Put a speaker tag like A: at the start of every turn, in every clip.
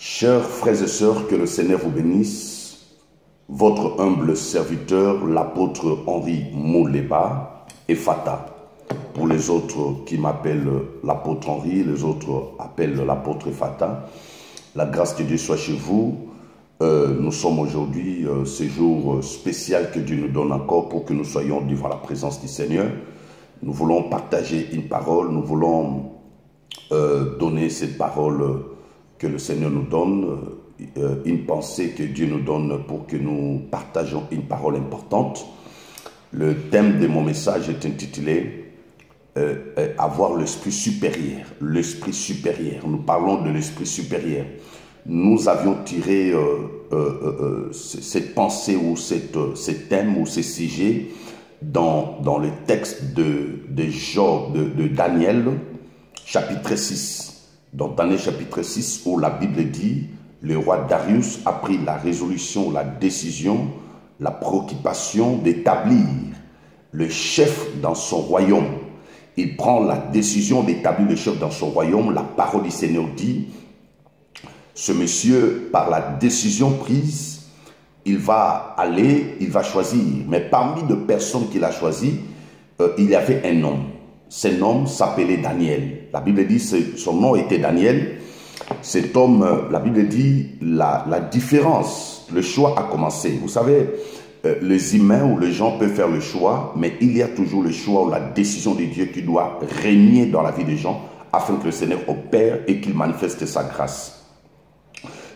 A: Chers frères et sœurs, que le Seigneur vous bénisse. Votre humble serviteur, l'apôtre Henri Mouleba, Ephata. Pour les autres qui m'appellent l'apôtre Henri, les autres appellent l'apôtre Ephata. La grâce de Dieu soit chez vous. Nous sommes aujourd'hui, ce jour spécial que Dieu nous donne encore pour que nous soyons devant la présence du Seigneur. Nous voulons partager une parole, nous voulons donner cette parole que le Seigneur nous donne, une pensée que Dieu nous donne pour que nous partageons une parole importante. Le thème de mon message est intitulé « Avoir l'esprit supérieur ». L'esprit supérieur. Nous parlons de l'esprit supérieur. Nous avions tiré cette pensée ou ce thème ou ce sujet dans le texte de Job, de Daniel, chapitre 6. Dans Daniel chapitre 6, où la Bible dit, le roi Darius a pris la résolution, la décision, la préoccupation d'établir le chef dans son royaume. Il prend la décision d'établir le chef dans son royaume. La parole du Seigneur dit, ce monsieur, par la décision prise, il va aller, il va choisir. Mais parmi les personnes qu'il a choisies, il y avait un homme. Cet homme s'appelait Daniel. La Bible dit son nom était Daniel. Cet homme, la Bible dit la différence, le choix a commencé. Vous savez, les humains ou les gens peuvent faire le choix, mais il y a toujours le choix ou la décision de Dieu qui doit régner dans la vie des gens afin que le Seigneur opère et qu'il manifeste sa grâce.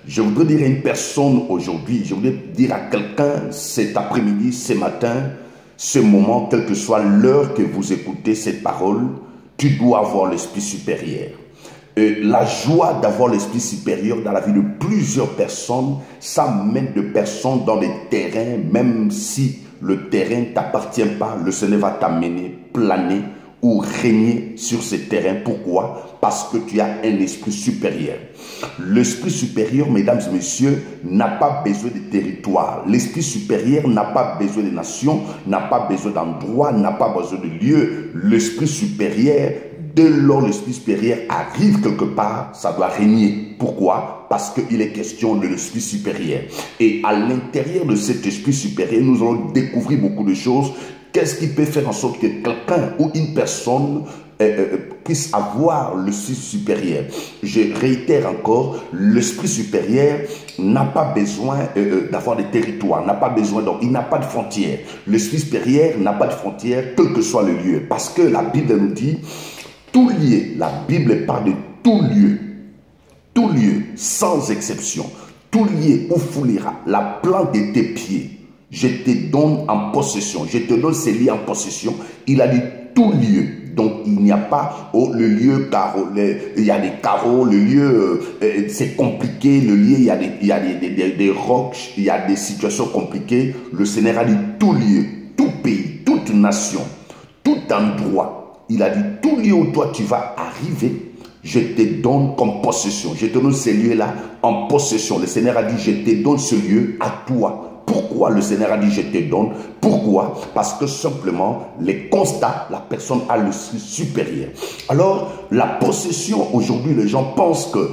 A: Je voudrais dire à une personne aujourd'hui, je voudrais dire à quelqu'un cet après-midi, ce matin, ce moment, quelle que soit l'heure que vous écoutez cette parole, tu dois avoir l'esprit supérieur. La joie d'avoir l'esprit supérieur dans la vie de plusieurs personnes, ça mène de personnes dans les terrains, même si le terrain ne t'appartient pas, le Seigneur va t'amener, planer ou régner sur ce terrain. Pourquoi? Parce que tu as un esprit supérieur. L'esprit supérieur, mesdames et messieurs, n'a pas besoin de territoire. L'esprit supérieur n'a pas besoin de nation, n'a pas besoin d'endroit, n'a pas besoin de lieu. L'esprit supérieur, dès lors l'esprit supérieur arrive quelque part, ça doit régner. Pourquoi? Parce qu'il est question de l'esprit supérieur. Et à l'intérieur de cet esprit supérieur, nous allons découvrir beaucoup de choses. Qu'est-ce qui peut faire en sorte que quelqu'un ou une personne puisse avoir l'esprit supérieur? Je réitère encore, l'esprit supérieur n'a pas besoin d'avoir des territoires, n'a pas besoin, donc il n'a pas de frontières. L'esprit supérieur n'a pas de frontières, quel que soit le lieu. Parce que la Bible nous dit, tout lieu, la Bible parle de tout lieu, sans exception, tout lieu où foulera la plante de tes pieds, je te donne en possession, je te donne ces lieux en possession. Il a dit tout lieu. Donc il n'y a pas le lieu carreau, il y a des carreaux, le lieu c'est compliqué, le lieu il y a des roches, il y a des situations compliquées. Le Seigneur a dit tout lieu, tout pays, toute nation, tout endroit. Il a dit tout lieu où toi tu vas arriver, je te donne comme possession. Je te donne ces lieux-là en possession. Le Seigneur a dit je te donne ce lieu à toi. Pourquoi le Seigneur a dit je te donne? Pourquoi? Parce que simplement, les constats, la personne a le supérieur. Alors, la possession, aujourd'hui, les gens pensent que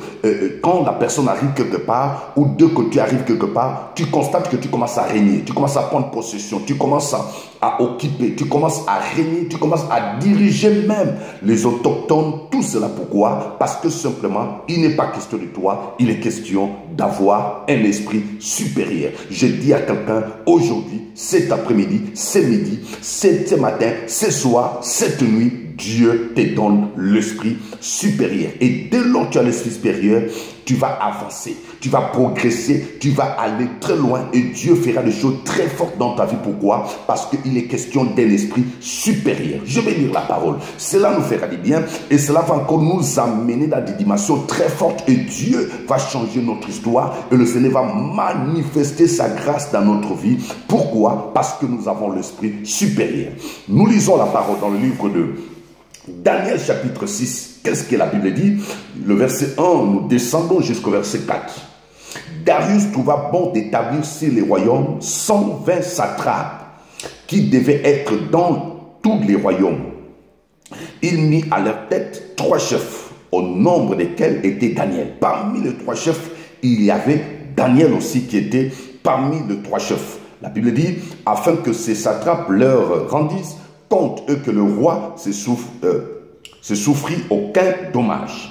A: quand la personne arrive quelque part, ou dès que tu arrives quelque part, tu constates que tu commences à régner, tu commences à prendre possession, tu commences à occuper, tu commences à régner, tu commences à diriger même les autochtones. Tout cela pourquoi? Parce que simplement, il n'est pas question de toi, il est question d'avoir un esprit supérieur. Je dis à quelqu'un aujourd'hui, cet après-midi, ce midi, ce matin, ce soir, cette nuit, Dieu te donne l'esprit supérieur. Et dès lors que tu as l'esprit supérieur, tu vas avancer, tu vas progresser, tu vas aller très loin et Dieu fera des choses très fortes dans ta vie. Pourquoi? Parce qu'il est question d'un esprit supérieur. Je vais lire la parole. Cela nous fera du bien et cela va encore nous amener dans des dimensions très fortes et Dieu va changer notre histoire et le Seigneur va manifester sa grâce dans notre vie. Pourquoi? Parce que nous avons l'esprit supérieur. Nous lisons la parole dans le livre de Daniel chapitre 6. Qu'est-ce que la Bible dit? Le verset 1, nous descendons jusqu'au verset 4. Darius trouva bon d'établir sur les royaumes 120 satrapes qui devaient être dans tous les royaumes. Il mit à leur tête 3 chefs, au nombre desquels était Daniel. Parmi les 3 chefs, il y avait Daniel aussi qui était parmi les 3 chefs. La Bible dit, afin que ces satrapes leur rendissent compte, eux, que le roi se souffrit aucun dommage.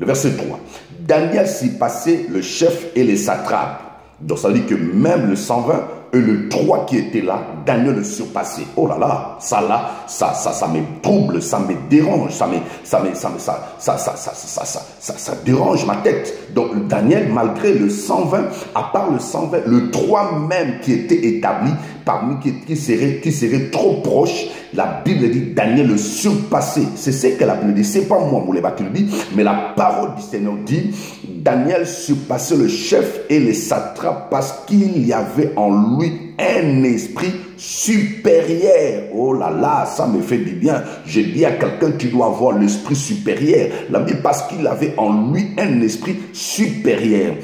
A: Le verset 3. Daniel s'y passait le chef et les satrapes. Donc ça veut dire que même le 120 et le 3 qui était là, Daniel le surpassait. Oh là là, ça me trouble, ça me dérange, ça dérange ma tête. Donc Daniel, malgré le 120, à part le 120, le 3 même qui était établi, parmi qui serait trop proche, la Bible dit Daniel le surpassait. C'est ce que la Bible dit, c'est pas moi, Mouleba, qui le dit, mais la parole du Seigneur dit Daniel surpassait le chef et les satrapes parce qu'il y avait en lui un esprit supérieur. Oh là là, ça me fait du bien. Je dis à quelqu'un qui doit avoir l'esprit supérieur. La Bible, parce qu'il avait en lui un esprit supérieur.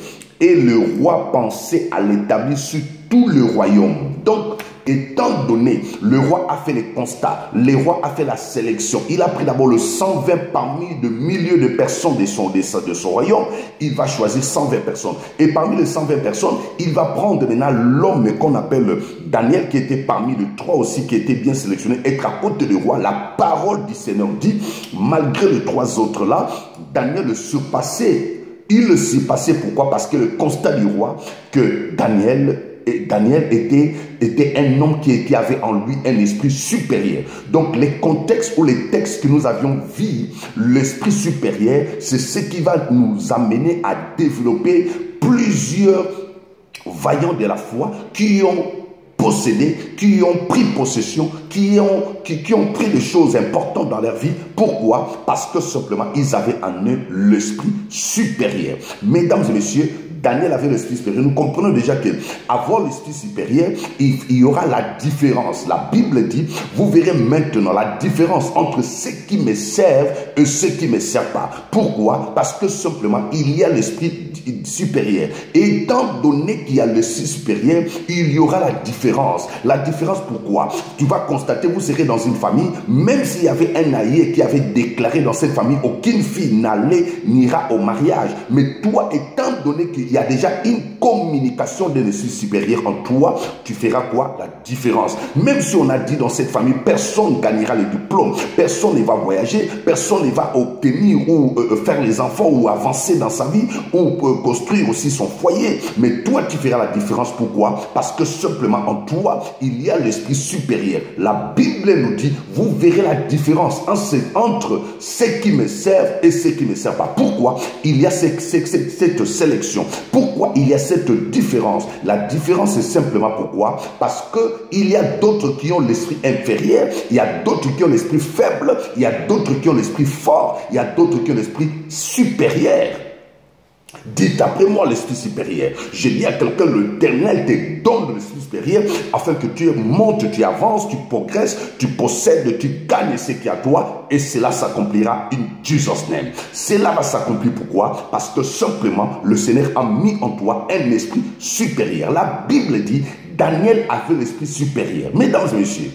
A: Et le roi pensait à l'établir sur tout le royaume. Donc, étant donné, le roi a fait les constats, le roi a fait la sélection. Il a pris d'abord le 120 parmi de milliers de personnes de son royaume. Il va choisir 120 personnes. Et parmi les 120 personnes, il va prendre maintenant l'homme qu'on appelle Daniel, qui était parmi les 3 aussi, qui était bien sélectionné, être à côté du roi. La parole du Seigneur dit, malgré les 3 autres là, Daniel le surpassait. Il le surpassait, pourquoi? Parce que le constat du roi, que Daniel était un homme qui avait en lui un esprit supérieur. Donc les contextes ou les textes que nous avions vus, l'esprit supérieur, c'est ce qui va nous amener à développer plusieurs vaillants de la foi qui ont possédé, qui ont pris possession, qui ont pris des choses importantes dans leur vie. Pourquoi? Parce que simplement, ils avaient en eux l'esprit supérieur. Mesdames et messieurs, Daniel avait l'esprit supérieur. Nous comprenons déjà que avoir l'esprit supérieur, il y aura la différence. La Bible dit, vous verrez maintenant la différence entre ceux qui me servent et ceux qui ne me servent pas. Pourquoi? Parce que simplement, il y a l'esprit supérieur. Et étant donné qu'il y a l'esprit supérieur, il y aura la différence. La différence, pourquoi? Tu vas constater, vous serez dans une famille, même s'il y avait un aïe qui avait déclaré dans cette famille, aucune fille n'ira au mariage. Mais toi, étant donné qu'il y a déjà une communication de l'esprit supérieur en toi, tu feras quoi? La différence. Même si on a dit dans cette famille, personne ne gagnera le diplôme, personne ne va voyager, personne ne va obtenir ou faire les enfants ou avancer dans sa vie ou construire aussi son foyer. Mais toi, tu feras la différence. Pourquoi? Parce que simplement en toi, il y a l'esprit supérieur. La Bible nous dit, vous verrez la différence entre ceux qui me servent et ceux qui ne me servent pas. Pourquoi? Il y a cette sélection. Pourquoi il y a cette différence? La différence, c'est simplement pourquoi? Parce qu'il y a d'autres qui ont l'esprit inférieur, il y a d'autres qui ont l'esprit faible, il y a d'autres qui ont l'esprit fort, il y a d'autres qui ont l'esprit supérieur. Dites après moi l'esprit supérieur. Je dis à quelqu'un, l'Éternel te donne l'esprit supérieur afin que tu montes, tu avances, tu progresses, tu possèdes, tu gagnes ce qui est à toi et cela s'accomplira in Jesus' name. Cela va s'accomplir pourquoi? Parce que simplement le Seigneur a mis en toi un esprit supérieur. La Bible dit, Daniel avait l'esprit supérieur. Mesdames et messieurs,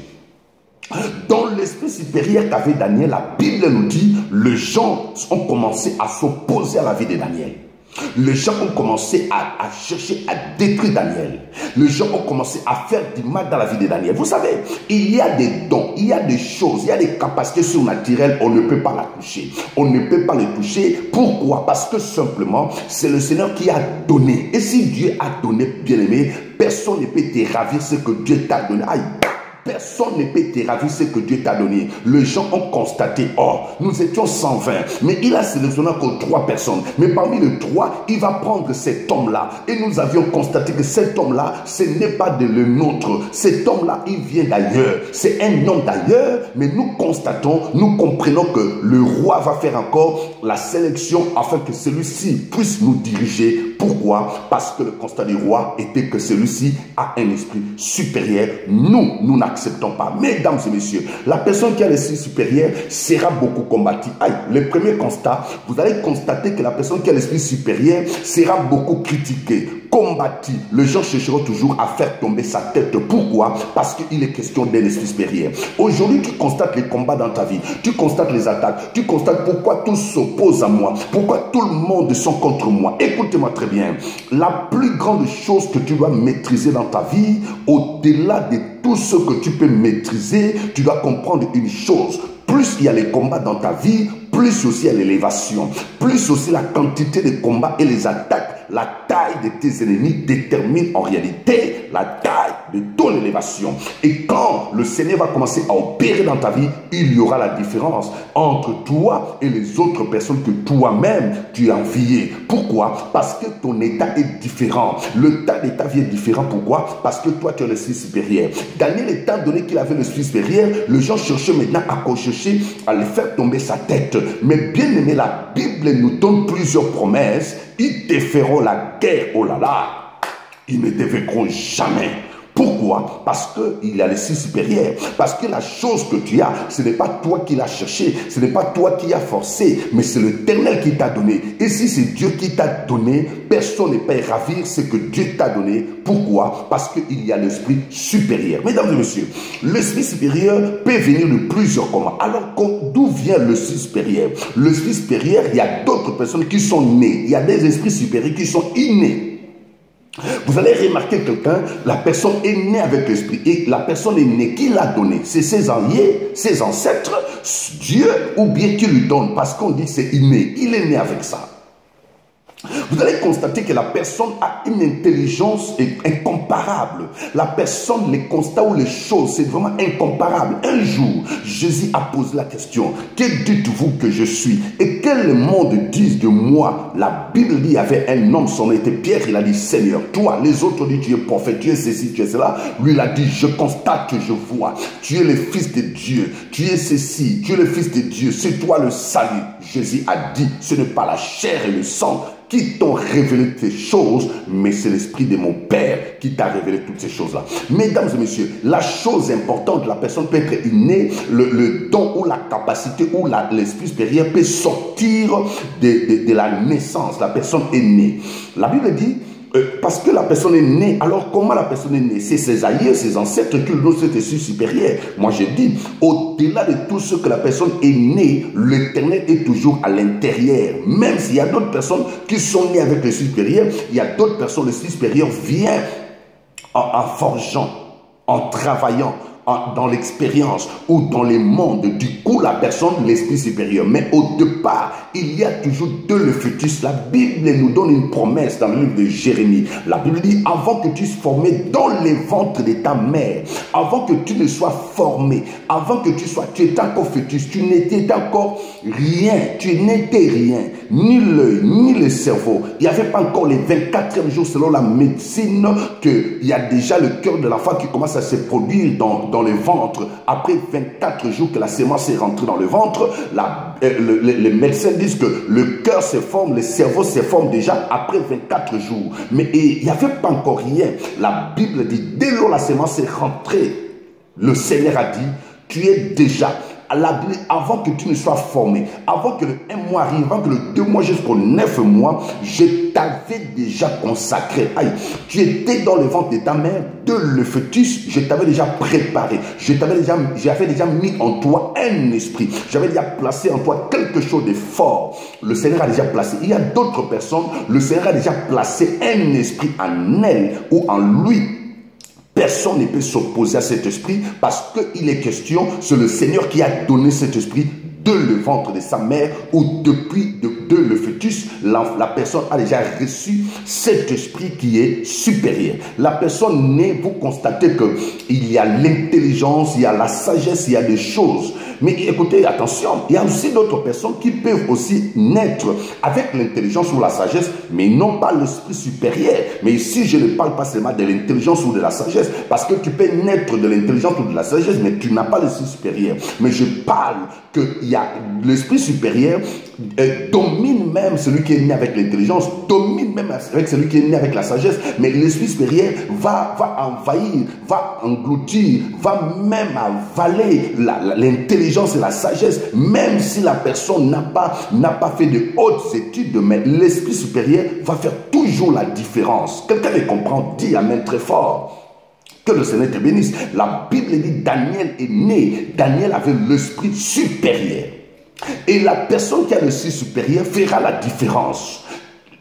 A: dans l'esprit supérieur qu'avait Daniel, la Bible nous dit, les gens ont commencé à s'opposer à la vie de Daniel. Les gens ont commencé à chercher à détruire Daniel. Les gens ont commencé à faire du mal dans la vie de Daniel. Vous savez, il y a des dons, il y a des choses, il y a des capacités surnaturelles, on ne peut pas la toucher. On ne peut pas les toucher. Pourquoi? Parce que simplement, c'est le Seigneur qui a donné. Et si Dieu a donné, bien aimé, personne ne peut te ravir ce que Dieu t'a donné. Aïe! Personne ne peut te ravir ce que Dieu t'a donné. Les gens ont constaté, oh, nous étions 120, mais il a sélectionné encore 3 personnes. Mais parmi les 3, il va prendre cet homme-là. Et nous avions constaté que cet homme-là, ce n'est pas de le nôtre. Cet homme-là, il vient d'ailleurs. C'est un homme d'ailleurs, mais nous constatons, nous comprenons que le roi va faire encore la sélection afin que celui-ci puisse nous diriger. Pourquoi? Parce que le constat du roi était que celui-ci a un esprit supérieur. Nous n'acceptons pas. Mesdames et messieurs, la personne qui a l'esprit supérieur sera beaucoup combattue. Aïe, le premier constat, vous allez constater que la personne qui a l'esprit supérieur sera beaucoup critiquée. combattu, les gens chercheront toujours à faire tomber sa tête. Pourquoi? Parce qu'il est question d'un esprit supérieur. Aujourd'hui, tu constates les combats dans ta vie, tu constates les attaques, tu constates pourquoi tout s'oppose à moi, pourquoi tout le monde sont contre moi. Écoutez-moi très bien, la plus grande chose que tu dois maîtriser dans ta vie, au-delà de tout ce que tu peux maîtriser, tu dois comprendre une chose. Plus il y a les combats dans ta vie, plus aussi il y a l'élévation, plus aussi la quantité de combats et les attaques, la taille de tes ennemis détermine en réalité la taille de ton élévation. Et quand le Seigneur va commencer à opérer dans ta vie, il y aura la différence entre toi et les autres personnes que toi-même tu as enviées. Pourquoi? Parce que ton état est différent. Le tas de ta vie est différent. Pourquoi? Parce que toi tu as l'esprit supérieur. Daniel, étant donné qu'il avait l'esprit supérieur, les gens cherchaient maintenant à chercher à le faire tomber sa tête. Mais bien aimé, la Bible nous donne plusieurs promesses. Ils te feront la guerre, oh là là, ils ne te vaincront jamais. Pourquoi? Parce qu'il y a l'esprit supérieur. Parce que la chose que tu as, ce n'est pas toi qui l'as cherché, ce n'est pas toi qui l'as forcé, mais c'est l'Éternel qui t'a donné. Et si c'est Dieu qui t'a donné, personne n'est pas à ravir ce que Dieu t'a donné. Pourquoi? Parce qu'il y a l'esprit supérieur. Mesdames et messieurs, l'esprit supérieur peut venir de plusieurs comment. Alors, d'où vient l'esprit supérieur? L'esprit supérieur, il y a d'autres personnes qui sont nées. Il y a des esprits supérieurs qui sont innés. Vous allez remarquer quelqu'un, la personne est née avec l'esprit et la personne est née, qui l'a donné? C'est ses alliés, ses ancêtres, Dieu ou bien qui lui donne? Parce qu'on dit que c'est inné, il est né avec ça. Vous allez constater que la personne a une intelligence incomparable. La personne, les constats ou les choses, c'est vraiment incomparable. Un jour, Jésus a posé la question, que dites-vous que je suis? Et quel le monde dise de moi? La Bible dit, il y avait un homme, son nom était Pierre, il a dit, Seigneur, toi, les autres disent, tu es prophète, tu es ceci, tu es cela. Lui, il a dit, je constate que je vois. Tu es le fils de Dieu, tu es ceci, tu es le fils de Dieu, c'est toi le salut. Jésus a dit, ce n'est pas la chair et le sang qui t'ont révélé ces choses, mais c'est l'esprit de mon Père qui t'a révélé toutes ces choses-là. Mesdames et messieurs, la chose importante, la personne peut être innée, le don ou la capacité ou l'esprit supérieur peut sortir de la naissance. La personne est née. La Bible dit, parce que la personne est née, alors comment la personne est née? C'est ses aïeux, ses ancêtres qui lui donnent cet esprit supérieur. Moi je dis, au-delà de tout ce que la personne est née, l'Éternel est toujours à l'intérieur. Même s'il y a d'autres personnes qui sont nées avec l'esprit supérieur, il y a d'autres personnes, l'esprit supérieur vient en forgeant, en travaillant, dans l'expérience ou dans les mondes. Du coup, la personne, l'esprit supérieur. Mais au départ, il y a toujours de le fœtus. La Bible nous donne une promesse dans le livre de Jérémie. La Bible dit, avant que tu sois formé dans les ventres de ta mère, avant que tu ne sois formé, avant que tu étais encore fœtus, tu n'étais encore rien, tu n'étais rien, ni l'œil, ni le cerveau. Il n'y avait pas encore les 24e jours selon la médecine qu'il y a déjà le cœur de la femme qui commence à se produire dans le ventre. Après 24 jours que la sémence est rentrée dans le ventre, les médecins disent que le cœur se forme, le cerveau se forme déjà après 24 jours. Mais il n'y avait pas encore rien. La Bible dit, dès lors la sémence est rentrée, le Seigneur a dit, tu es déjà... avant que tu ne sois formé, avant que le 1 mois arrive, avant que le 2 mois jusqu'au 9 mois, je t'avais déjà consacré. Aïe, tu étais dans le ventre de ta mère, de le fœtus, je t'avais déjà préparé. J'avais déjà mis en toi un esprit. J'avais déjà placé en toi quelque chose de fort. Le Seigneur a déjà placé. Il y a d'autres personnes, le Seigneur a déjà placé un esprit en elle ou en lui. Personne ne peut s'opposer à cet esprit parce qu'il est question, c'est le Seigneur qui a donné cet esprit de le ventre de sa mère ou depuis de le fœtus. La personne a déjà reçu cet esprit qui est supérieur. La personne née, vous constatez qu'il y a l'intelligence, il y a la sagesse, il y a des choses. Mais écoutez, attention, il y a aussi d'autres personnes qui peuvent aussi naître avec l'intelligence ou la sagesse, mais non pas l'esprit supérieur. Mais ici, je ne parle pas seulement de l'intelligence ou de la sagesse, parce que tu peux naître de l'intelligence ou de la sagesse, mais tu n'as pas l'esprit supérieur. Mais je parle qu'il y a l'esprit supérieur, domine même celui qui est né avec l'intelligence, domine même avec celui qui est né avec la sagesse, mais l'esprit supérieur va envahir, va engloutir, va même avaler l'intelligence et la sagesse, même si la personne n'a pas fait de hautes études, mais l'esprit supérieur va faire toujours la différence. Quelqu'un me comprend, dit amen très fort. Que le Seigneur te bénisse. La Bible dit Daniel est né. Daniel avait l'esprit supérieur. Et la personne qui a l'esprit supérieur fera la différence.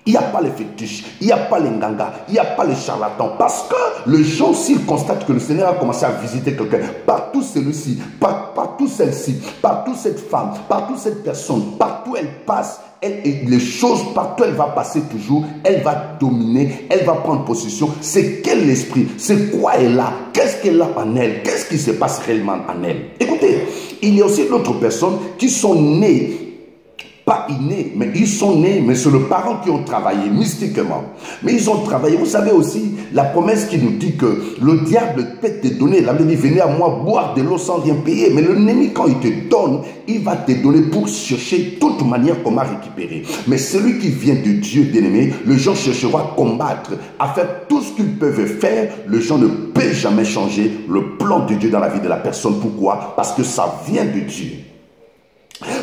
A: Il n'y a pas les fétiches, il n'y a pas les ngangas, il n'y a pas les charlatans. Parce que le gens, s'ils constatent que le Seigneur a commencé à visiter quelqu'un, partout celui-ci, partout celle-ci, partout cette femme, partout cette personne, partout elle passe, les choses, partout elle va passer toujours, elle va dominer, elle va prendre possession. C'est quel esprit? C'est quoi elle a? Qu'est-ce qu'elle a en elle? Qu'est-ce qui se passe réellement en elle? Écoutez, il y a aussi d'autres personnes qui sont nées, pas innés, mais ils sont nés, mais c'est les parents qui ont travaillé mystiquement. Mais ils ont travaillé. Vous savez aussi, la promesse qui nous dit que le diable peut te donner. La Bible dit, venez à moi boire de l'eau sans rien payer. Mais l'ennemi, quand il te donne, il va te donner pour chercher toute manière comment récupérer. Mais celui qui vient de Dieu, bien-aimé, le gens cherchera à combattre, à faire tout ce qu'ils peuvent faire. Le gens ne peut jamais changer le plan de Dieu dans la vie de la personne. Pourquoi? Parce que ça vient de Dieu.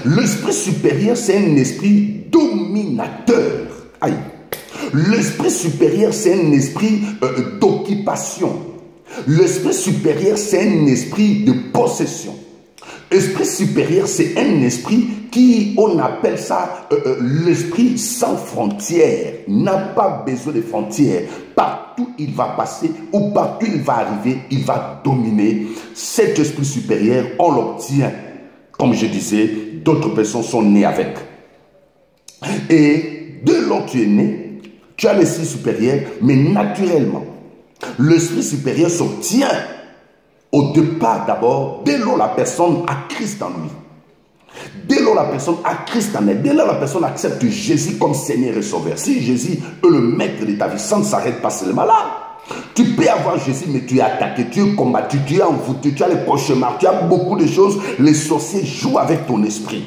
A: L'esprit supérieur, c'est un esprit dominateur. Aïe. L'esprit supérieur, c'est un esprit d'occupation. L'esprit supérieur, c'est un esprit de possession. L'esprit supérieur, c'est un esprit qui, on appelle ça l'esprit sans frontières. N'a pas besoin de frontières. Partout il va passer ou partout il va arriver, il va dominer. Cet esprit supérieur, on l'obtient. Comme je disais, d'autres personnes sont nées avec. Et dès lors que tu es né, tu as l'esprit supérieur, mais naturellement, l'esprit supérieur s'obtient au départ d'abord, dès lors la personne a Christ en lui. Dès lors la personne a Christ en elle, dès lors la personne accepte Jésus comme Seigneur et Sauveur. Si Jésus est le maître de ta vie, ça ne s'arrête pas seulement là. Tu peux avoir Jésus, mais tu es attaqué, tu es combattu, tu es envoûté, tu as les cauchemars, tu as beaucoup de choses. Les sorciers jouent avec ton esprit.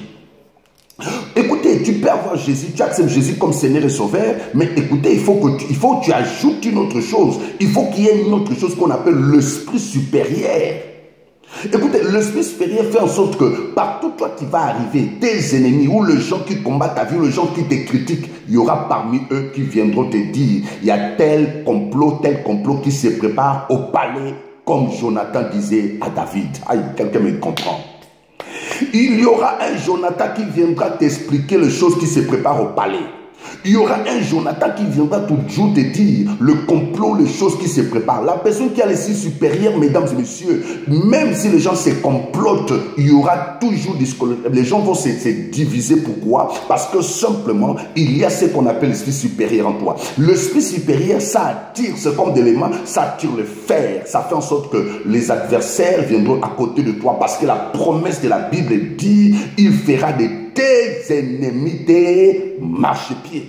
A: Écoutez, tu peux avoir Jésus, tu acceptes Jésus comme Seigneur et Sauveur, mais écoutez, il faut que tu ajoutes une autre chose. Il faut qu'il y ait une autre chose qu'on appelle l'esprit supérieur. Écoutez, l'esprit supérieur fait en sorte que partout toi qui vas arriver, tes ennemis ou les gens qui combattent ta vie, ou les gens qui te critiquent, il y aura parmi eux qui viendront te dire, il y a tel complot qui se prépare au palais, comme Jonathan disait à David. Aïe, quelqu'un me comprend. Il y aura un Jonathan qui viendra t'expliquer les choses qui se préparent au palais. Il y aura un Jonathan qui viendra toujours te dire le complot, les choses qui se préparent. La personne qui a l'esprit supérieur, mesdames et messieurs, même si les gens se complotent, il y aura toujours les gens vont se diviser. Pourquoi? Parce que simplement, il y a ce qu'on appelle l'esprit supérieur en toi. L'esprit supérieur, ça attire, c'est comme de l'aimant, ça attire le fer. Ça fait en sorte que les adversaires viendront à côté de toi parce que la promesse de la Bible dit, il fera des tes ennemis des marchepieds.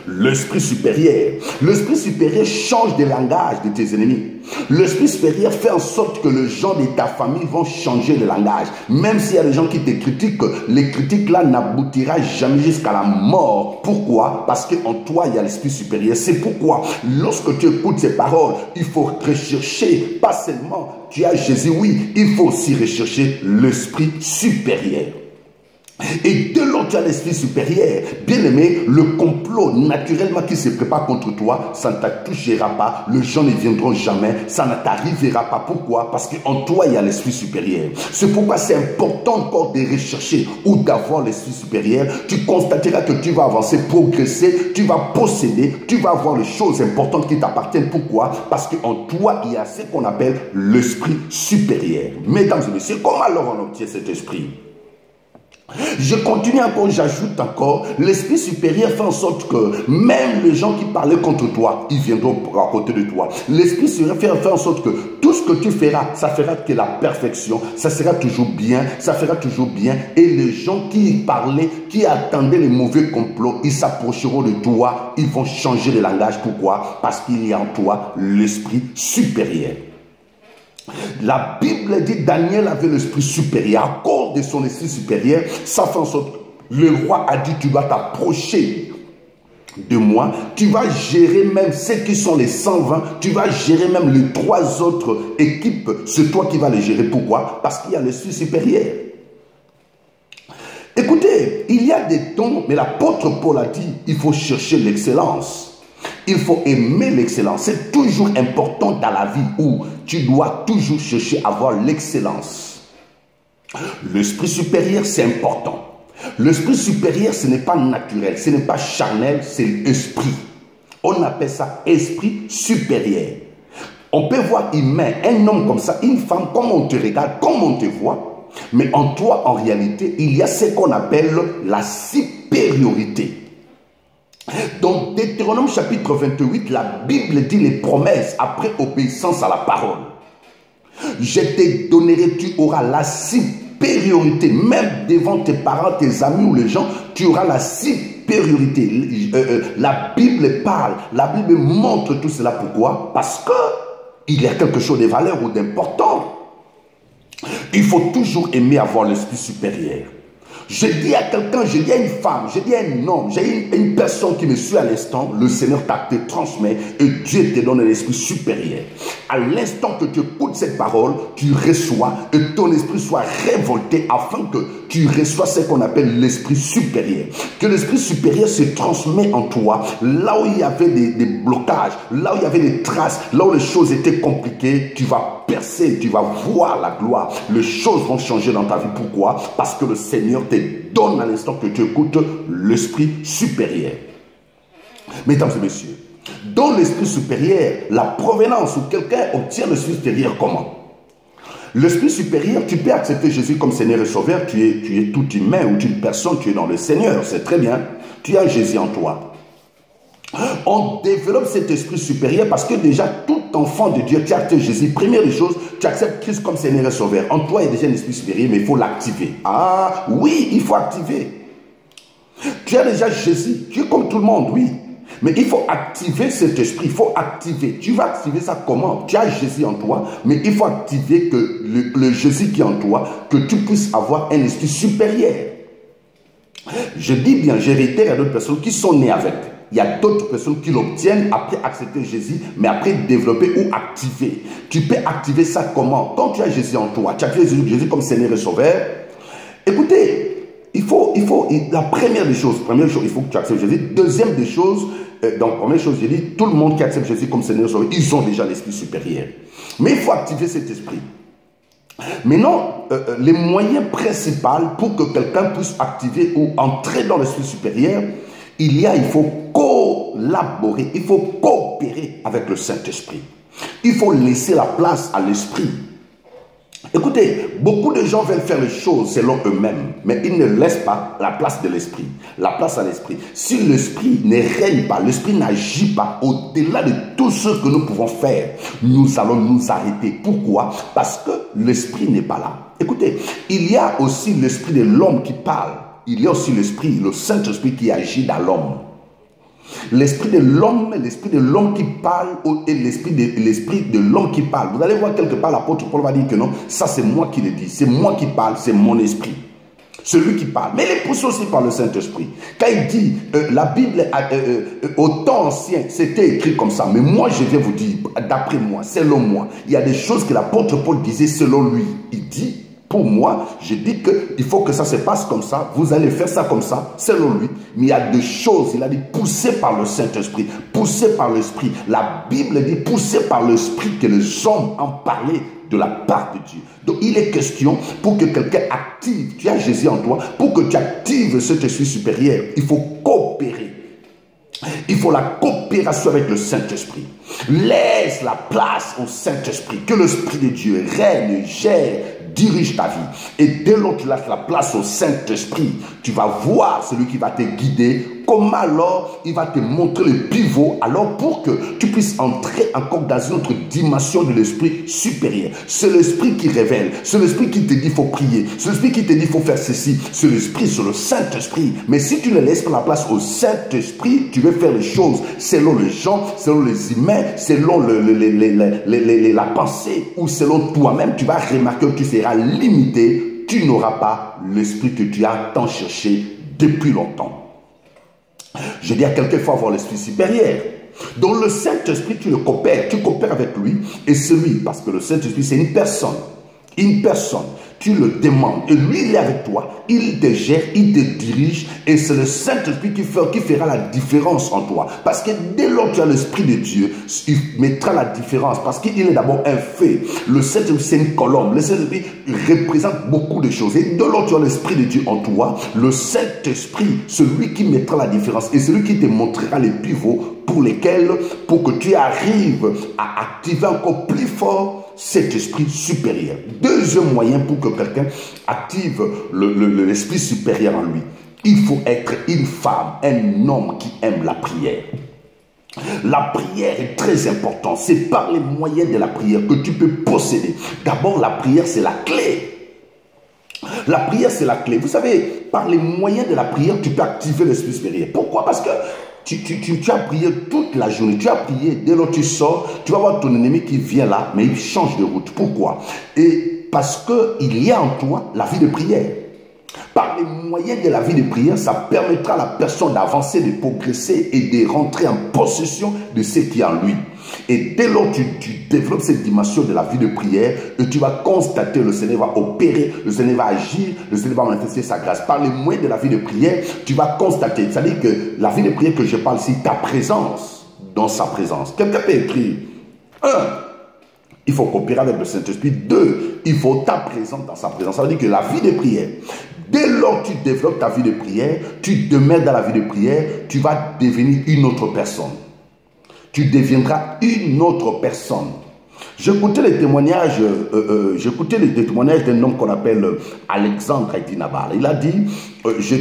A: L'esprit supérieur change de langage de tes ennemis. L'esprit supérieur fait en sorte que les gens de ta famille vont changer de langage. Même s'il y a des gens qui te critiquent, les critiques là n'aboutiront jamais jusqu'à la mort. Pourquoi? Parce qu'en toi il y a l'esprit supérieur. C'est pourquoi lorsque tu écoutes ces paroles, il faut rechercher, pas seulement tu as Jésus, oui, il faut aussi rechercher l'esprit supérieur. Et dès lors que tu as l'esprit supérieur, bien aimé, le complot naturellement qui se prépare contre toi, ça ne touchera pas, les gens ne viendront jamais, ça ne t'arrivera pas. Pourquoi? Parce qu'en toi il y a l'esprit supérieur. C'est pourquoi c'est important encore de rechercher ou d'avoir l'esprit supérieur. Tu constateras que tu vas avancer, progresser, tu vas posséder, tu vas avoir les choses importantes qui t'appartiennent. Pourquoi? Parce qu'en toi il y a ce qu'on appelle l'esprit supérieur. Mesdames et messieurs, comment alors on obtient cet esprit? Je continue encore, j'ajoute encore, l'esprit supérieur fait en sorte que même les gens qui parlaient contre toi, ils viendront à côté de toi. L'esprit supérieur fait en sorte que tout ce que tu feras, ça fera que la perfection, ça sera toujours bien, ça fera toujours bien. Et les gens qui parlaient, qui attendaient les mauvais complots, ils s'approcheront de toi, ils vont changer de langage. Pourquoi? Parce qu'il y a en toi l'esprit supérieur. La Bible dit Daniel avait l'esprit supérieur. À cause de son esprit supérieur, ça fait en sorte Le roi a dit, tu dois t'approcher de moi, tu vas gérer même ceux qui sont les 120, tu vas gérer même les 3 autres équipes, c'est toi qui vas les gérer. Pourquoi? Parce qu'il y a l'esprit supérieur. Écoutez, il y a des dons, mais l'apôtre Paul a dit, il faut chercher l'excellence. Il faut aimer l'excellence. C'est toujours important dans la vie où tu dois toujours chercher à avoir l'excellence. L'esprit supérieur, c'est important. L'esprit supérieur, ce n'est pas naturel, ce n'est pas charnel, c'est l'esprit. On appelle ça esprit supérieur. On peut voir humain, un homme comme ça, une femme, comme on te regarde, comme on te voit. Mais en toi, en réalité, il y a ce qu'on appelle la supériorité. Dans Deutéronome chapitre 28, la Bible dit les promesses après obéissance à la parole. Je te donnerai, tu auras la supériorité, même devant tes parents, tes amis ou les gens, tu auras la supériorité. La Bible parle, la Bible montre tout cela. Pourquoi? Parce que il y a quelque chose de valeur ou d'important. Il faut toujours aimer avoir l'esprit supérieur. Je dis à quelqu'un, je dis à une femme, je dis à un homme, j'ai une personne qui me suit à l'instant, le Seigneur te transmet et Dieu te donne un esprit supérieur. À l'instant que tu écoutes cette parole, tu reçois et ton esprit soit révolté afin que tu reçois ce qu'on appelle l'esprit supérieur. Que l'esprit supérieur se transmet en toi, là où il y avait des blocages, là où il y avait des traces, là où les choses étaient compliquées, tu vas percer, tu vas voir la gloire. Les choses vont changer dans ta vie. Pourquoi? Parce que le Seigneur te donne à l'instant que tu écoutes l'esprit supérieur. Mesdames et messieurs, dans l'esprit supérieur, la provenance où quelqu'un obtient l'esprit supérieur comment? L'esprit supérieur, tu peux accepter Jésus comme Seigneur et Sauveur, tu es tout humain ou une personne, tu es dans le Seigneur, c'est très bien, tu as Jésus en toi. On développe cet esprit supérieur parce que déjà tout enfant de Dieu, tu acceptes Jésus. Première des choses, tu acceptes Christ comme Seigneur et Sauveur. En toi, il y a déjà un esprit supérieur, mais il faut l'activer. Ah oui, il faut activer. Tu as déjà Jésus, tu es comme tout le monde, oui. Mais il faut activer cet esprit, il faut activer. Tu vas activer ça comment? Tu as Jésus en toi, mais il faut activer que le Jésus qui est en toi, que tu puisses avoir un esprit supérieur. Je dis bien, je réitère à d'autres personnes qui sont nées avec. Il y a d'autres personnes qui l'obtiennent après accepter Jésus, mais après développer ou activer. Tu peux activer ça comment? Quand tu as Jésus en toi, tu as Jésus comme Seigneur et Sauveur. Écoutez, la première des choses, il faut que tu acceptes Jésus. Deuxième des choses, donc première chose, j'ai dit, tout le monde qui accepte Jésus comme Seigneur et Sauveur, ils ont déjà l'esprit supérieur. Mais il faut activer cet esprit. Maintenant, les moyens principaux pour que quelqu'un puisse activer ou entrer dans l'esprit supérieur, il faut collaborer, il faut coopérer avec le Saint-Esprit. Il faut laisser la place à l'Esprit. Écoutez, beaucoup de gens veulent faire les choses selon eux-mêmes, mais ils ne laissent pas la place de l'Esprit, la place à l'Esprit. Si l'Esprit ne règne pas, l'Esprit n'agit pas au-delà de tout ce que nous pouvons faire, nous allons nous arrêter. Pourquoi? Parce que l'Esprit n'est pas là. Écoutez, il y a aussi l'Esprit de l'homme qui parle. Il y a aussi l'Esprit, le Saint-Esprit qui agit dans l'homme. L'esprit de l'homme qui parle et l'esprit de l'homme qui parle. Vous allez voir quelque part, l'apôtre Paul va dire que non, ça c'est moi qui le dis, c'est moi qui parle, c'est mon esprit. Celui qui parle. Mais il est poussé aussi par le Saint-Esprit. Quand il dit, la Bible, au temps ancien, c'était écrit comme ça. Mais moi, je viens vous dire, d'après moi, selon moi, il y a des choses que l'apôtre Paul disait selon lui. Il dit, pour moi, je dis qu'il faut que ça se passe comme ça. Vous allez faire ça comme ça, selon lui. Mais il y a des choses, il a dit, poussé par le Saint-Esprit, poussé par l'Esprit. La Bible dit, poussé par l'Esprit que les hommes en parlaient de la part de Dieu. Donc, il est question pour que quelqu'un active, tu as Jésus en toi, pour que tu actives cet esprit supérieur, il faut coopérer. Il faut la coopération avec le Saint-Esprit. Laisse la place au Saint-Esprit, que l'Esprit de Dieu règne, gère, dirige ta vie. Et dès lors que tu laisses la place au Saint-Esprit, tu vas voir celui qui va te guider. Comment alors il va te montrer le pivot, alors pour que tu puisses entrer encore dans une autre dimension de l'esprit supérieur. C'est l'esprit qui révèle, c'est l'esprit qui te dit il faut prier, c'est l'esprit qui te dit il faut faire ceci, c'est l'esprit, c'est le Saint-Esprit. Mais si tu ne laisses pas la place au Saint-Esprit, tu veux faire les choses selon les gens, selon les humains, selon la pensée ou selon toi-même, tu vas remarquer que tu seras limité, tu n'auras pas l'esprit que tu as tant cherché depuis longtemps. Je dis à quelqu'un, il faut avoir l'esprit supérieur. Donc le Saint-Esprit, tu coopères avec lui, et c'est lui, parce que le Saint-Esprit, c'est une personne. Une personne, tu le demandes, et lui, il est avec toi, il te gère, il te dirige, et c'est le Saint-Esprit qui fera la différence en toi. Parce que dès lors que tu as l'Esprit de Dieu, il mettra la différence, parce qu'il est d'abord un fait. Le Saint-Esprit, c'est une colombe. Le Saint-Esprit représente beaucoup de choses. Et dès lors que tu as l'Esprit de Dieu en toi, le Saint-Esprit, celui qui mettra la différence, et celui qui te montrera les pivots pour que tu arrives à activer encore plus fort cet esprit supérieur. Deuxième moyen pour que quelqu'un active l'esprit supérieur en lui, il faut être une femme, un homme qui aime la prière. La prière est très importante. C'est par les moyens de la prière que tu peux posséder. D'abord, la prière, c'est la clé. La prière, c'est la clé. Vous savez, par les moyens de la prière, tu peux activer l'esprit supérieur. Pourquoi? Parce que tu as prié toute la journée, tu as prié, dès lors tu sors, tu vas voir ton ennemi qui vient là, mais il change de route. Pourquoi? Et parce qu'il y a en toi la vie de prière. Par les moyens de la vie de prière, ça permettra à la personne d'avancer, de progresser et de rentrer en possession de ce qui est en lui. Et dès lors que tu développes cette dimension de la vie de prière, et tu vas constater, le Seigneur va opérer, le Seigneur va agir, le Seigneur va manifester sa grâce. Par les moyens de la vie de prière, tu vas constater, c'est-à-dire que la vie de prière que je parle, c'est ta présence dans sa présence. Quelqu'un peut écrire, 1, il faut coopérer avec le Saint-Esprit. 2, il faut ta présence dans sa présence. Ça veut dire que la vie de prière, dès lors que tu développes ta vie de prière, tu demeures dans la vie de prière, tu vas devenir une autre personne. Tu deviendras une autre personne. J'écoutais les témoignages, d'un homme qu'on appelle Alexandre Aydinabal. Il a dit, ce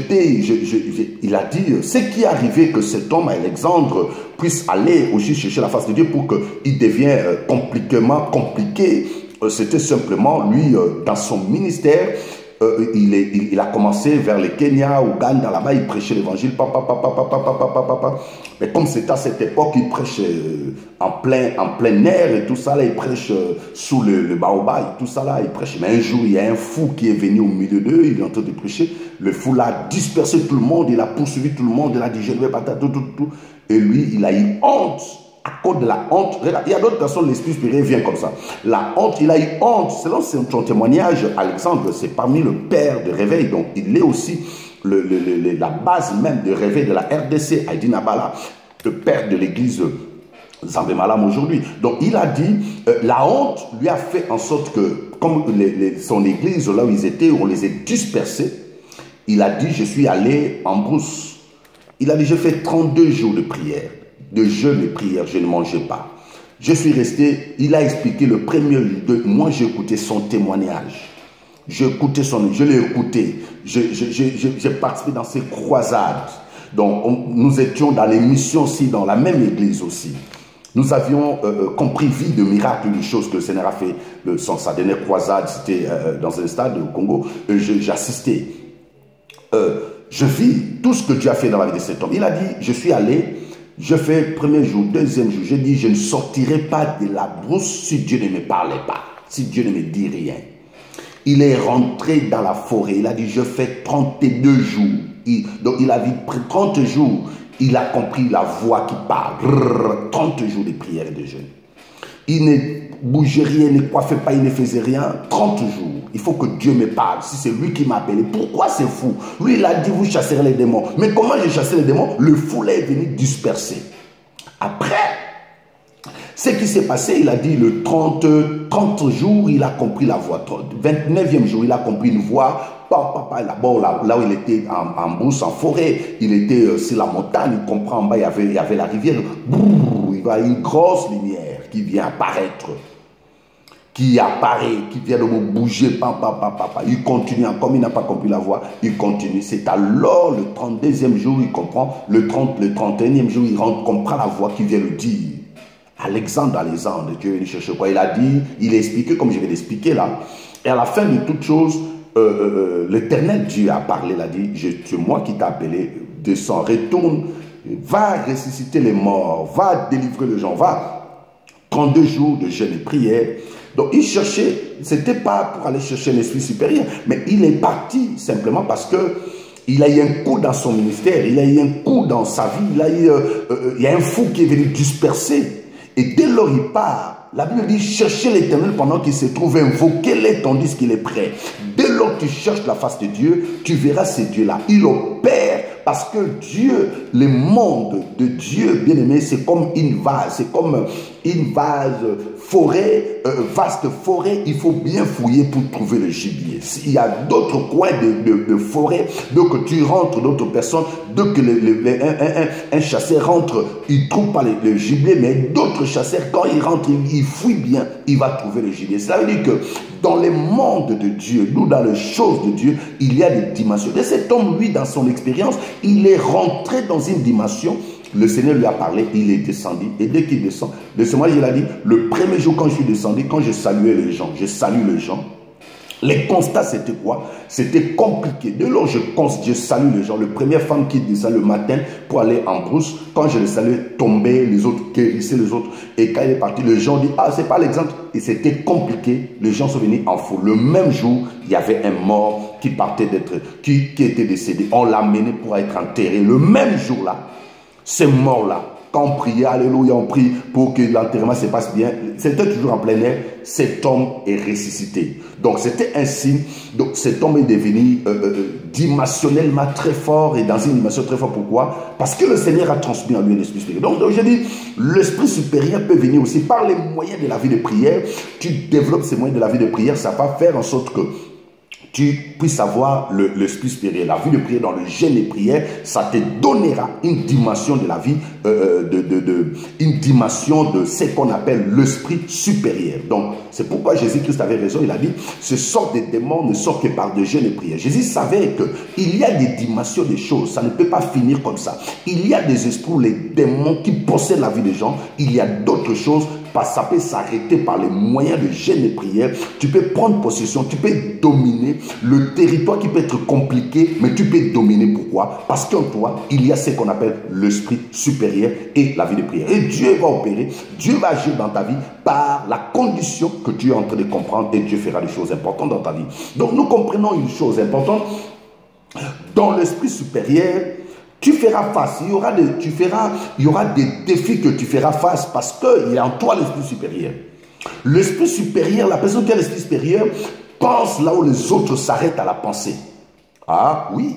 A: qui est arrivé que cet homme, Alexandre, puisse aller aussi chercher la face de Dieu pour qu'il devienne compliqué. C'était simplement, lui, dans son ministère, il a commencé vers le Kenya, Ouganda, là-bas, il prêchait l'évangile, mais comme c'était à cette époque, il prêche en plein air et tout ça, là, il prêche sous le baobab et tout ça, là, il prêche. Mais un jour, il y a un fou qui est venu au milieu d'eux, il est en train de prêcher, le fou l'a dispersé tout le monde, il a poursuivi tout le monde, il a dit, je ne vais pas tout. Et lui, il a eu honte. À cause de la honte, il y a d'autres personnes, l'esprit supérieur vient comme ça. La honte, il a eu honte. Selon son témoignage, Alexandre, c'est parmi le père de réveil. Donc, il est aussi la base même de réveil de la RDC, Aydinabala, le père de l'église Zambé Malam aujourd'hui. Donc, il a dit, la honte lui a fait en sorte que, comme son église, là où ils étaient, on les a dispersés, il a dit, je suis allé en brousse. Il a dit, j'ai fait 32 jours de prière. De jeûne et prière, je ne mangeais pas. Je suis resté, il a expliqué le premier jour, moi j'ai écouté son témoignage. Je l'ai écouté. J'ai participé dans ses croisades. Donc nous étions dans les missions aussi, dans la même église aussi. Nous avions compris vie de miracles, des choses que le Seigneur a fait. Sa dernière croisade, c'était dans un stade au Congo. J'assistais. Je vis tout ce que Dieu a fait dans la vie de cet homme. Il a dit, je suis allé. Je fais premier jour, deuxième jour, j'ai dit, je ne sortirai pas de la brousse si Dieu ne me parlait pas, si Dieu ne me dit rien. Il est rentré dans la forêt, il a dit, je fais 32 jours. Donc il a dit, 30 jours, il a compris la voix qui parle. 30 jours de prière et de jeûne. Il ne bougeait rien, ne coiffait pas, il ne faisait rien. 30 jours. Il faut que Dieu me parle. Si c'est lui qui m'a appelé, pourquoi c'est fou? Lui, il a dit, vous chasserez les démons. Mais comment j'ai chassé les démons? Le fou là est venu disperser. Après, ce qui s'est passé, il a dit, le 30 jours, il a compris la voix. 29e jour, il a compris une voix. Là où il était en brousse, en forêt, il était sur la montagne, il comprend, en bas, il y avait la rivière. Il y a une grosse lumière qui vient apparaître. Qui vient de me bouger, il continue, comme il n'a pas compris la voix, il continue. C'est alors le 32e jour, il comprend, le 31e jour, il comprend la voix qui vient le dire. Alexandre, Dieu est venu chercher quoi? Il a dit, il a expliqué comme je vais l'expliquer là. Et à la fin de toute chose, l'Éternel Dieu a parlé, il a dit, c'est moi qui t'ai appelé, descends, retourne, va ressusciter les morts, va délivrer les gens, va 32 jours de jeûne et prière. Donc il cherchait, ce n'était pas pour aller chercher l'esprit supérieur, mais il est parti simplement parce que Il a eu un coup dans son ministère, il a eu un coup dans sa vie, il y a un fou qui est venu disperser. Et dès lors il part, la Bible dit, cherchez l'Éternel pendant qu'il se trouve, invoquez-le tandis qu'il est prêt. Dès lors que tu cherches la face de Dieu, tu verras ces dieux-là. Il opère parce que Dieu, le monde de Dieu, bien aimé, c'est comme une vase, c'est comme une vase forêt, vaste forêt, il faut bien fouiller pour trouver le gibier. S'il y a d'autres coins de forêt, donc tu rentres d'autres personnes, donc un chasseur rentre, il ne trouve pas le gibier, mais d'autres chasseurs, quand ils rentrent, ils fouillent bien, il va trouver le gibier. Cela veut dire que dans le monde de Dieu, nous dans les choses de Dieu, il y a des dimensions. Et cet homme, lui, dans son expérience, il est rentré dans une dimension. Le Seigneur lui a parlé, il est descendu. Et dès qu'il descend, moi je l'ai dit, le premier jour quand je suis descendu, quand je saluais les gens, je salue les gens. Les constats, c'était quoi? C'était compliqué. Dès lors, je salue les gens. La première femme qui descend le matin pour aller en brousse, quand je les saluais, tombaient, les autres guérissaient les autres. Et quand il est parti, les gens disent, ah, c'est pas l'exemple. Et c'était compliqué. Les gens sont venus en foule. Le même jour, il y avait un mort qui partait qui était décédé. On l'a mené pour être enterré. Le même jour-là, ces morts-là, quand on priait, alléluia, on prie pour que l'enterrement se passe bien, c'était toujours en plein air, cet homme est ressuscité. Donc c'était un signe, donc cet homme est devenu dimensionnellement très fort et dans une dimension très forte. Pourquoi? Parce que le Seigneur a transmis en lui l'esprit supérieur. Donc je dis, l'esprit supérieur peut venir aussi par les moyens de la vie de prière. Tu développes ces moyens de la vie de prière, ça va faire en sorte que tu puisses avoir l'esprit supérieur. La vie de prière dans le jeûne et prière, ça te donnera une dimension de la vie, une dimension de ce qu'on appelle l'esprit supérieur. Donc, c'est pourquoi Jésus-Christ avait raison. Il a dit, ce sort des démons ne sort que par de jeûne et prière. Jésus savait qu'il y a des dimensions des choses. Ça ne peut pas finir comme ça. Il y a des esprits, les démons qui possèdent la vie des gens. Il y a d'autres choses. Ça peut s'arrêter par les moyens de jeûne et prière. Tu peux prendre possession, tu peux dominer le territoire qui peut être compliqué, mais tu peux dominer. Pourquoi? Parce qu'en toi, il y a ce qu'on appelle l'esprit supérieur et la vie de prière. Et Dieu va opérer, Dieu va agir dans ta vie par la condition que tu es en train de comprendre et Dieu fera des choses importantes dans ta vie. Donc nous comprenons une chose importante. Dans l'esprit supérieur, tu feras face, il y aura des défis que tu feras face parce qu'il y a en toi l'esprit supérieur. L'esprit supérieur, la personne qui a l'esprit supérieur, pense là où les autres s'arrêtent à la pensée. Ah oui.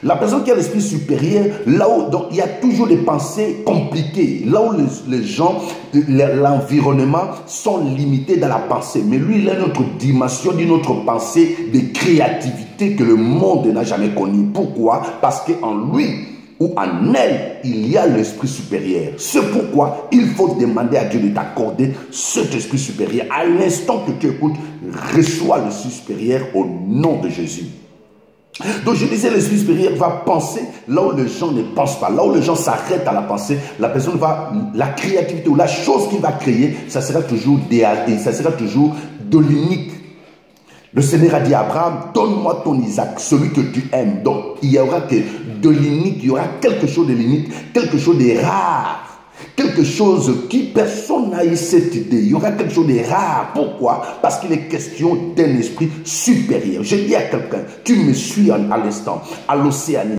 A: La personne qui a l'esprit supérieur, là où donc, il y a toujours des pensées compliquées, là où les gens, l'environnement sont limités dans la pensée. Mais lui, il a une autre dimension, d'une autre pensée de créativité que le monde n'a jamais connue. Pourquoi? Parce qu'en lui ou en elle, il y a l'esprit supérieur. C'est pourquoi il faut demander à Dieu de t'accorder cet esprit supérieur. À l'instant que tu écoutes, reçois l'esprit supérieur au nom de Jésus. Donc je disais, l'esprit supérieur va penser là où les gens ne pensent pas, là où les gens s'arrêtent à la pensée, la personne va, la créativité ou la chose qu'il va créer, ça sera toujours ça sera toujours de l'unique. Le Seigneur a dit à Abraham, donne-moi ton Isaac, celui que tu aimes. Donc il y aura que de l'unique, il y aura quelque chose de l'unique, quelque chose de rare. Quelque chose qui personne n'a eu cette idée. Il y aura quelque chose de rare. Pourquoi? Parce qu'il est question d'un esprit supérieur. Je dis à quelqu'un, tu me suis à l'instant, à l'Océanie.